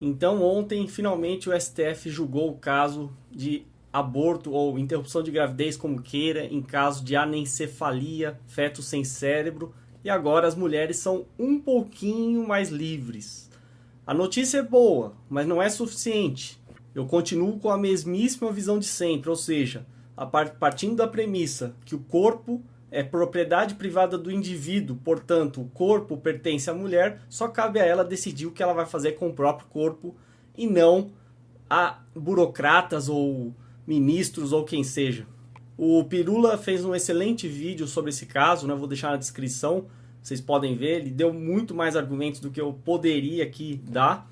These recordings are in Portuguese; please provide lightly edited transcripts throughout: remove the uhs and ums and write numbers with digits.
Então, ontem, finalmente, o STF julgou o caso de aborto ou interrupção de gravidez, como queira, em caso de anencefalia, feto sem cérebro, e agora as mulheres são um pouquinho mais livres. A notícia é boa, mas não é suficiente. Eu continuo com a mesmíssima visão de sempre, ou seja, partindo da premissa que o corpo é propriedade privada do indivíduo, portanto, o corpo pertence à mulher, só cabe a ela decidir o que ela vai fazer com o próprio corpo e não a burocratas ou ministros ou quem seja. O Pirula fez um excelente vídeo sobre esse caso, né? Vou deixar na descrição, vocês podem ver, ele deu muito mais argumentos do que eu poderia aqui dar,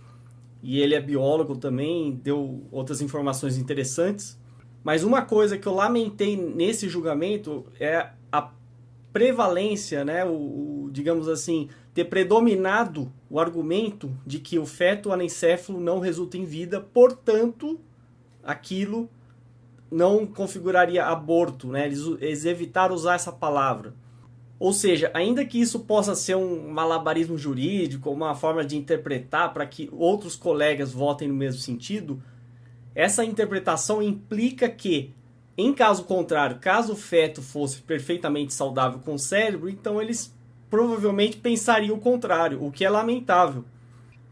e ele é biólogo também, deu outras informações interessantes. Mas uma coisa que eu lamentei nesse julgamento é a prevalência, né, digamos assim, ter predominado o argumento de que o feto anencéfalo não resulta em vida, portanto, aquilo não configuraria aborto, né? Eles evitaram usar essa palavra. Ou seja, ainda que isso possa ser um malabarismo jurídico, uma forma de interpretar para que outros colegas votem no mesmo sentido, essa interpretação implica que, em caso contrário, caso o feto fosse perfeitamente saudável com o cérebro, então eles provavelmente pensariam o contrário, o que é lamentável.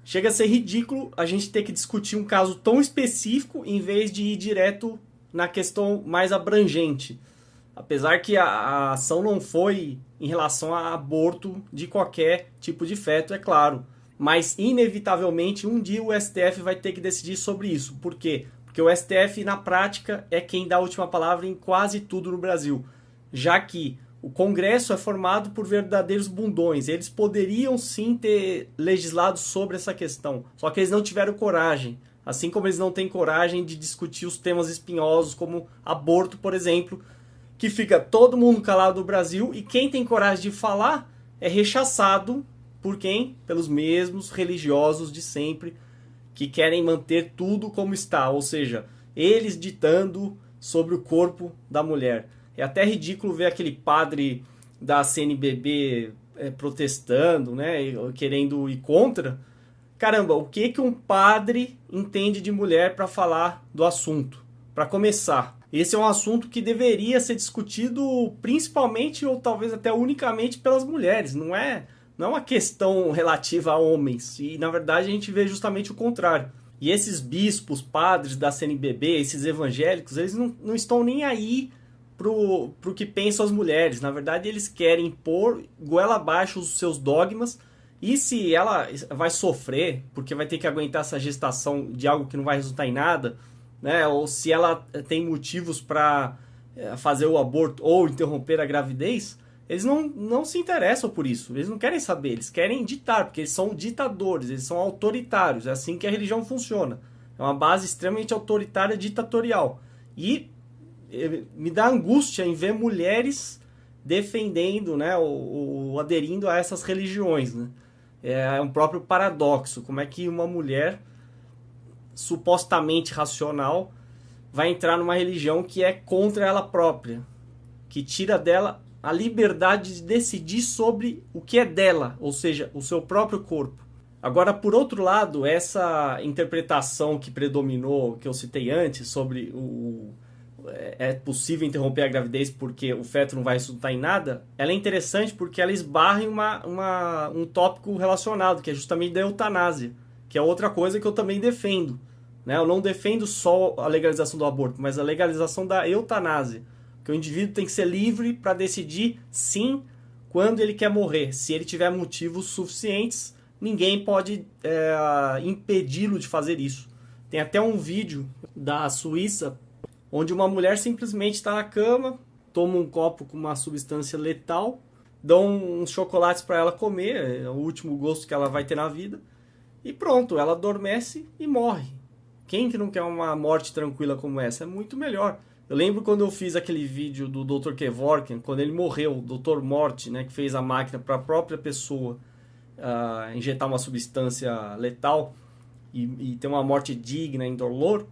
Chega a ser ridículo a gente ter que discutir um caso tão específico em vez de ir direto na questão mais abrangente. Apesar que a ação não foi em relação a aborto de qualquer tipo de feto, é claro. Mas, inevitavelmente, um dia o STF vai ter que decidir sobre isso. Por quê? Porque o STF, na prática, é quem dá a última palavra em quase tudo no Brasil. Já que o Congresso é formado por verdadeiros bundões. Eles poderiam sim ter legislado sobre essa questão. Só que eles não tiveram coragem. Assim como eles não têm coragem de discutir os temas espinhosos, como aborto, por exemplo, que fica todo mundo calado no Brasil, e quem tem coragem de falar é rechaçado por quem? Pelos mesmos religiosos de sempre, que querem manter tudo como está, ou seja, eles ditando sobre o corpo da mulher. É até ridículo ver aquele padre da CNBB protestando, né, querendo ir contra. Caramba, o que um padre entende de mulher para falar do assunto? Para começar, esse é um assunto que deveria ser discutido principalmente ou talvez até unicamente pelas mulheres, não é uma questão relativa a homens, e na verdade a gente vê justamente o contrário. E esses bispos, padres da CNBB, esses evangélicos, eles não estão nem aí pro que pensam as mulheres. Na verdade, eles querem pôr goela abaixo os seus dogmas, e se ela vai sofrer, porque vai ter que aguentar essa gestação de algo que não vai resultar em nada, né? Ou se ela tem motivos para fazer o aborto ou interromper a gravidez, eles não se interessam por isso, eles não querem saber, eles querem ditar, porque eles são ditadores, eles são autoritários, é assim que a religião funciona. É uma base extremamente autoritária, ditatorial. E me dá angústia em ver mulheres defendendo, né, ou aderindo a essas religiões, né? É um próprio paradoxo, como é que uma mulher supostamente racional vai entrar numa religião que é contra ela própria, que tira dela a liberdade de decidir sobre o que é dela, ou seja, o seu próprio corpo. Agora, por outro lado, essa interpretação que predominou, que eu citei antes, sobre é possível interromper a gravidez porque o feto não vai resultar em nada, ela é interessante porque ela esbarra em um tópico relacionado, que é justamente da eutanásia, que é outra coisa que eu também defendo. Né? Eu não defendo só a legalização do aborto, mas a legalização da eutanásia. Que o indivíduo tem que ser livre para decidir, sim, quando ele quer morrer. Se ele tiver motivos suficientes, ninguém pode impedi-lo de fazer isso. Tem até um vídeo da Suíça, onde uma mulher simplesmente está na cama, toma um copo com uma substância letal, dão uns chocolates para ela comer, é o último gosto que ela vai ter na vida, e pronto, ela adormece e morre. Quem que não quer uma morte tranquila como essa? É muito melhor. Eu lembro quando eu fiz aquele vídeo do Dr. Kevorkian, quando ele morreu, o Dr. Morte, né, que fez a máquina para a própria pessoa injetar uma substância letal e ter uma morte digna, indolor.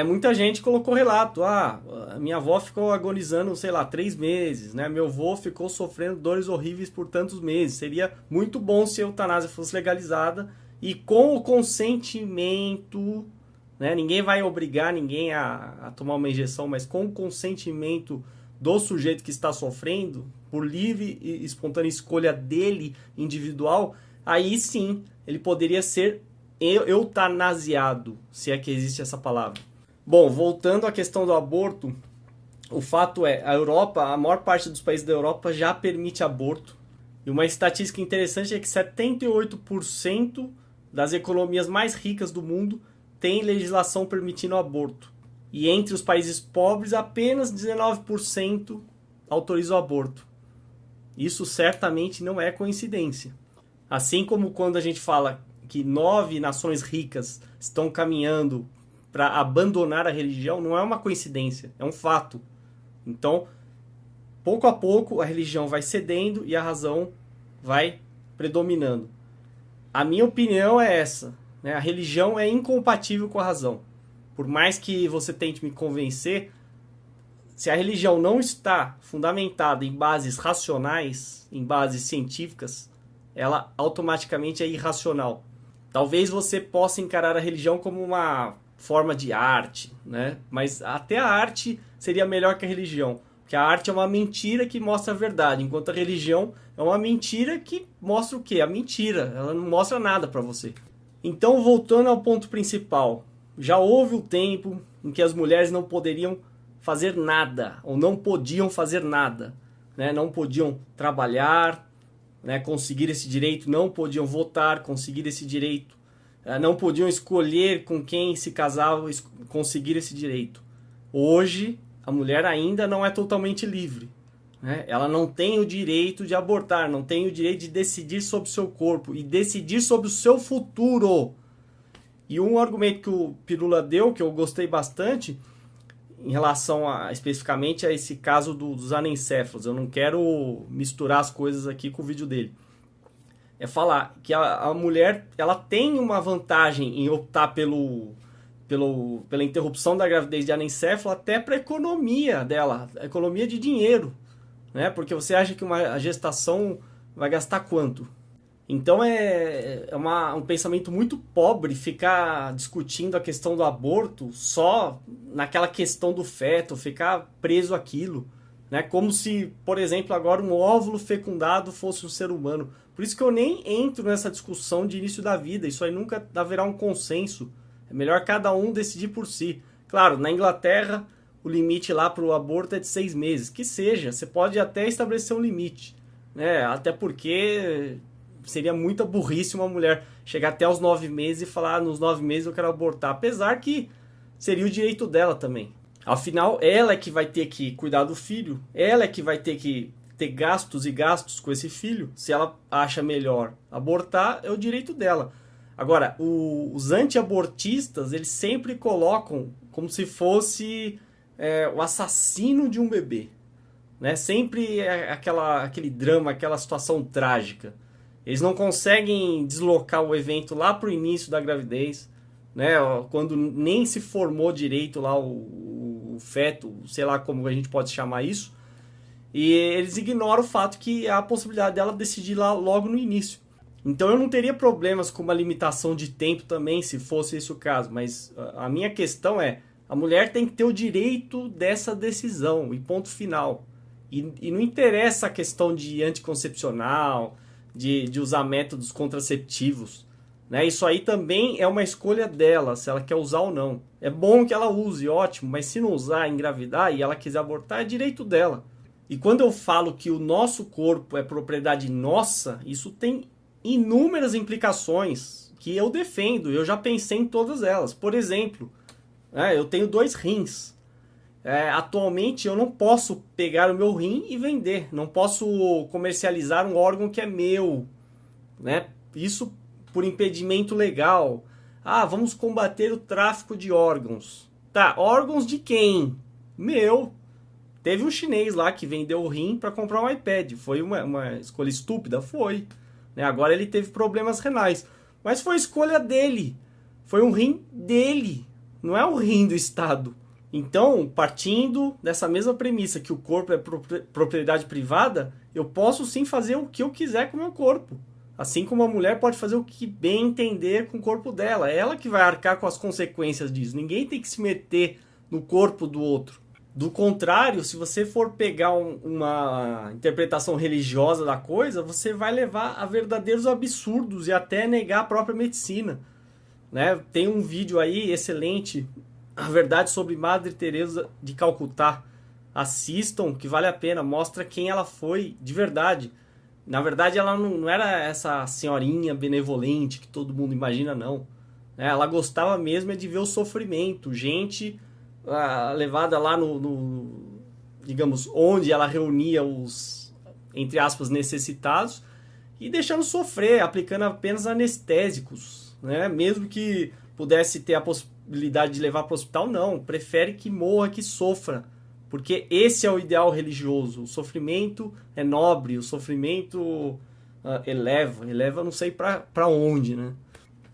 Muita gente colocou relato, a minha avó ficou agonizando, sei lá, 3 meses, né? Meu avô ficou sofrendo dores horríveis por tantos meses. Seria muito bom se a eutanásia fosse legalizada e com o consentimento, né? Ninguém vai obrigar ninguém a tomar uma injeção, mas com o consentimento do sujeito que está sofrendo, por livre e espontânea escolha dele, individual, aí sim ele poderia ser eutanasiado, se é que existe essa palavra. Bom, voltando à questão do aborto, o fato é, a Europa, a maior parte dos países da Europa já permite aborto. E uma estatística interessante é que 78% das economias mais ricas do mundo têm legislação permitindo aborto. E entre os países pobres, apenas 19% autorizam o aborto. Isso certamente não é coincidência. Assim como quando a gente fala que 9 nações ricas estão caminhando para abandonar a religião, não é uma coincidência, é um fato. Então, pouco a pouco, a religião vai cedendo e a razão vai predominando. A minha opinião é essa, né? A religião é incompatível com a razão. Por mais que você tente me convencer, se a religião não está fundamentada em bases racionais, em bases científicas, ela automaticamente é irracional. Talvez você possa encarar a religião como uma forma de arte, né? Mas até a arte seria melhor que a religião. Porque a arte é uma mentira que mostra a verdade, enquanto a religião é uma mentira que mostra o quê? A mentira. Ela não mostra nada para você. Então, voltando ao ponto principal, já houve o tempo em que as mulheres não poderiam fazer nada, ou não podiam fazer nada, né? Não podiam trabalhar, né? Conseguir esse direito, não podiam votar, conseguir esse direito, não podiam escolher com quem se casava, conseguir esse direito. Hoje, a mulher ainda não é totalmente livre, né? Ela não tem o direito de abortar, não tem o direito de decidir sobre o seu corpo e decidir sobre o seu futuro. E um argumento que o Pirula deu, que eu gostei bastante, em relação especificamente a esse caso dos anencéfalos, eu não quero misturar as coisas aqui com o vídeo dele, é falar que a mulher ela tem uma vantagem em optar pela interrupção da gravidez de anencéfalo até para a economia dela, a economia de dinheiro, né? Porque você acha que a gestação vai gastar quanto? Então um pensamento muito pobre ficar discutindo a questão do aborto só naquela questão do feto, ficar preso àquilo, né? Como se, por exemplo, agora um óvulo fecundado fosse um ser humano. Por isso que eu nem entro nessa discussão de início da vida, isso aí nunca haverá um consenso. É melhor cada um decidir por si. Claro, na Inglaterra o limite lá para o aborto é de 6 meses. Que seja, você pode até estabelecer um limite, né? Até porque seria muita burrice uma mulher chegar até os 9 meses e falar, nos 9 meses eu quero abortar. Apesar que seria o direito dela também. Afinal, ela é que vai ter que cuidar do filho, ela é que vai ter que ter gastos e gastos com esse filho. Se ela acha melhor abortar, é o direito dela. Agora, os anti-abortistas, eles sempre colocam como se fosse o assassino de um bebê, né? Sempre aquele drama, aquela situação trágica. Eles não conseguem deslocar o evento lá para o início da gravidez, né? Quando nem se formou direito lá o feto, sei lá como a gente pode chamar isso, e eles ignoram o fato que há a possibilidade dela decidir lá logo no início. Então eu não teria problemas com uma limitação de tempo também, se fosse esse o caso, mas a minha questão é, a mulher tem que ter o direito dessa decisão, e ponto final. E não interessa a questão de anticoncepcional, de usar métodos contraceptivos, né? Isso aí também é uma escolha dela, se ela quer usar ou não. É bom que ela use, ótimo, mas se não usar, engravidar e ela quiser abortar, é direito dela. E quando eu falo que o nosso corpo é propriedade nossa, isso tem inúmeras implicações que eu defendo, eu já pensei em todas elas. Por exemplo, eu tenho 2 rins. Atualmente eu não posso pegar o meu rim e vender, não posso comercializar um órgão que é meu, né? Isso por impedimento legal. Vamos combater o tráfico de órgãos. Tá, órgãos de quem? Meu. Teve um chinês lá que vendeu o rim para comprar um iPad. Foi uma escolha estúpida? Foi. Né? Agora ele teve problemas renais. Mas foi escolha dele. Foi um rim dele. Não é o rim do Estado. Então, partindo dessa mesma premissa que o corpo é propriedade privada, eu posso sim fazer o que eu quiser com o meu corpo. Assim como a mulher pode fazer o que bem entender com o corpo dela. É ela que vai arcar com as consequências disso. Ninguém tem que se meter no corpo do outro. Do contrário, se você for pegar uma interpretação religiosa da coisa, você vai levar a verdadeiros absurdos e até negar a própria medicina. Né? Tem um vídeo aí excelente, A Verdade sobre Madre Teresa de Calcutá. Assistam, que vale a pena, mostra quem ela foi de verdade. Na verdade, ela não era essa senhorinha benevolente que todo mundo imagina, não. Ela gostava mesmo de ver o sofrimento, gente levada lá digamos, onde ela reunia os, entre aspas, necessitados, e deixando sofrer, aplicando apenas anestésicos, né? Mesmo que pudesse ter a possibilidade de levar para o hospital, não, prefere que morra, que sofra, porque esse é o ideal religioso. O sofrimento é nobre, o sofrimento eleva não sei para onde, né?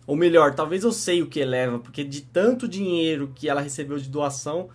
Ou melhor, talvez eu sei o que eleva, porque de tanto dinheiro que ela recebeu de doação,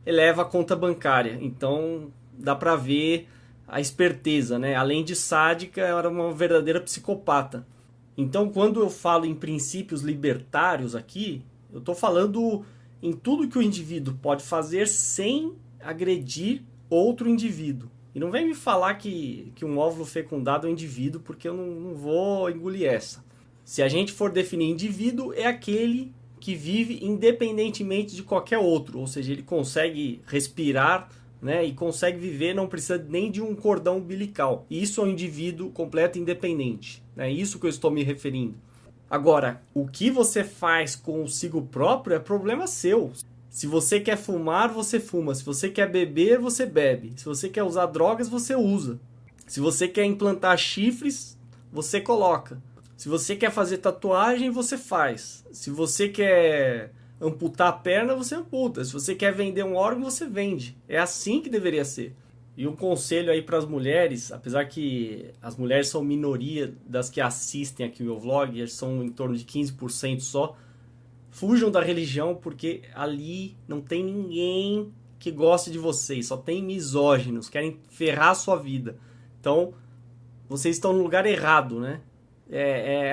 eleva a conta bancária. Então dá para ver a esperteza, né? Além de sádica, ela era uma verdadeira psicopata. Então, quando eu falo em princípios libertários aqui, eu estou falando em tudo que o indivíduo pode fazer sem agredir outro indivíduo. E não vem me falar que um óvulo fecundado é um indivíduo, porque eu não vou engolir essa. Se a gente for definir indivíduo, é aquele que vive independentemente de qualquer outro. Ou seja, ele consegue respirar, né, e consegue viver, não precisa nem de um cordão umbilical. Isso é um indivíduo completo independente. É isso que eu estou me referindo. Agora, o que você faz consigo próprio é problema seu. Se você quer fumar, você fuma. Se você quer beber, você bebe. Se você quer usar drogas, você usa. Se você quer implantar chifres, você coloca. Se você quer fazer tatuagem, você faz. Se você quer amputar a perna, você amputa. Se você quer vender um órgão, você vende. É assim que deveria ser. E um conselho aí para as mulheres, apesar que as mulheres são minoria das que assistem aqui o meu vlog, eles são em torno de 15% só, fujam da religião, porque ali não tem ninguém que goste de vocês, só tem misóginos, querem ferrar a sua vida. Então, vocês estão no lugar errado, né?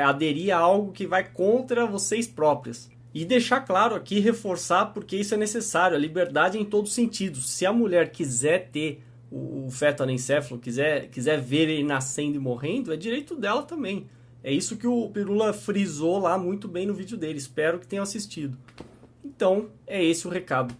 Aderir a algo que vai contra vocês próprias. E deixar claro aqui, reforçar, porque isso é necessário, a liberdade em todos os sentidos. Se a mulher quiser ter o feto anencéfalo, quiser ver ele nascendo e morrendo, é direito dela também. É isso que o Pirula frisou lá muito bem no vídeo dele. Espero que tenham assistido. Então, é esse o recado.